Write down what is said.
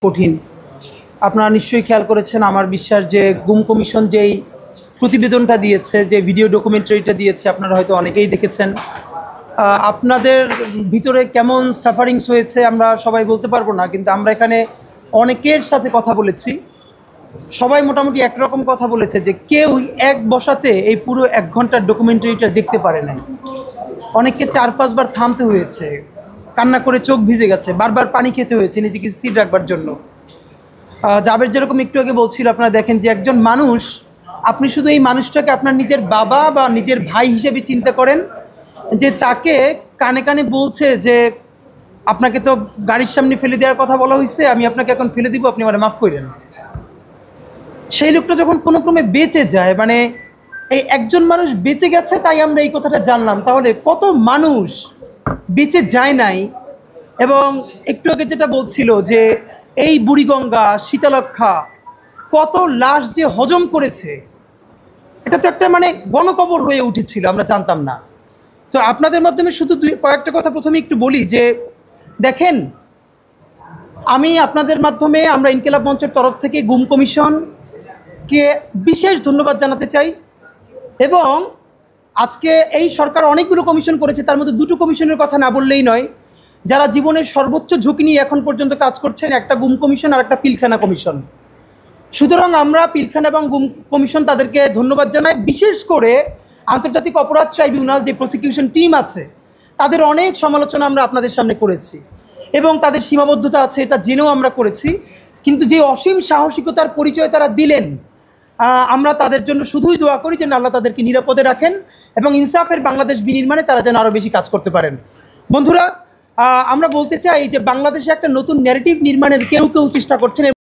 কঠিন। আপনারা নিশ্চয়ই খেয়াল করেছেন, আমার বিশ্বাস যে গুম কমিশন যেই প্রতিবেদনটা দিয়েছে, যে ভিডিও ডকুমেন্টারিটা দিয়েছে, আপনারা হয়তো অনেকেই দেখেছেন। আপনাদের ভিতরে কেমন সাফারিংস হয়েছে আমরা সবাই বলতে পারবো না, কিন্তু আমরা এখানে অনেকের সাথে কথা বলেছি। সবাই মোটামুটি একরকম কথা বলেছে যে কেউ এক বসাতে এই পুরো 1 ঘন্টার ডকুমেন্টারিটা দেখতে পারে নাই। অনেককে 4-5 বার থামতে হয়েছে, কান্না করে চোখ ভিজে গেছে, বারবার পানি খেতে হয়েছে নিজেকে স্থির রাখবার জন্য। জাবের যেরকম একটু আগে বলছিল, আপনারা দেখেন যে একজন মানুষ, আপনি শুধু এই মানুষটাকে আপনার নিজের বাবা বা নিজের ভাই হিসেবে চিন্তা করেন, যে তাকে কানে কানে বলছে যে আপনাকে তো গাড়ির সামনে ফেলে দেওয়ার কথা বলা হয়েছে, আমি আপনাকে এখন ফেলে দিব, আপনি আমার মাফ করেন। সেই লোকটা যখন কোনো ক্রমে বেঁচে যায়, মানে এই একজন মানুষ বেঁচে গেছে তাই আমরা এই কথাটা জানলাম, তাহলে কত মানুষ বেঁচে যায় নাই। এবং একটু আগে যেটা বলছিল যে এই বুড়িগঙ্গা, শীতলক্ষা কত লাশ যে হজম করেছে, এটা তো একটা মানে গণকবর হয়ে উঠেছিল, আমরা জানতাম না। তো আপনাদের মাধ্যমে শুধু কয়েকটা কথা প্রথমে একটু বলি যে দেখেন, আমি আপনাদের মাধ্যমে আমরা ইনকিলাব মঞ্চের তরফ থেকে গুম কমিশনকে বিশেষ ধন্যবাদ জানাতে চাই। এবং আজকে এই সরকার অনেকগুলো কমিশন করেছে, তার মধ্যে 2টো কমিশনের কথা না বললেই নয়, যারা জীবনের সর্বোচ্চ ঝুঁকি নিয়ে এখন পর্যন্ত কাজ করছেন, একটা গুম কমিশন আর একটা পিলখানা কমিশন। সুতরাং আমরা পিলখানা এবং গুম কমিশন তাদেরকে ধন্যবাদ জানাই। বিশেষ করে আন্তর্জাতিক অপরাধ ট্রাইব্যুনাল যে প্রসিকিউশন টিম আছে, তাদের অনেক সমালোচনা আমরা আপনাদের সামনে করেছি এবং তাদের সীমাবদ্ধতা আছে এটা জেনেও আমরা করেছি। কিন্তু যে অসীম সাহসিকতার পরিচয় তারা দিলেন, আমরা তাদের জন্য শুধুই দোয়া করি যেন আল্লাহ তাদেরকে নিরাপদে রাখেন এবং ইনসাফের বাংলাদেশ বিনির্মাণে তারা যেন আরও বেশি কাজ করতে পারেন। বন্ধুরা, আমরা বলতে চাই যে বাংলাদেশে একটা নতুন ন্যারেটিভ নির্মাণের কেউ কেউ চেষ্টা করছেন।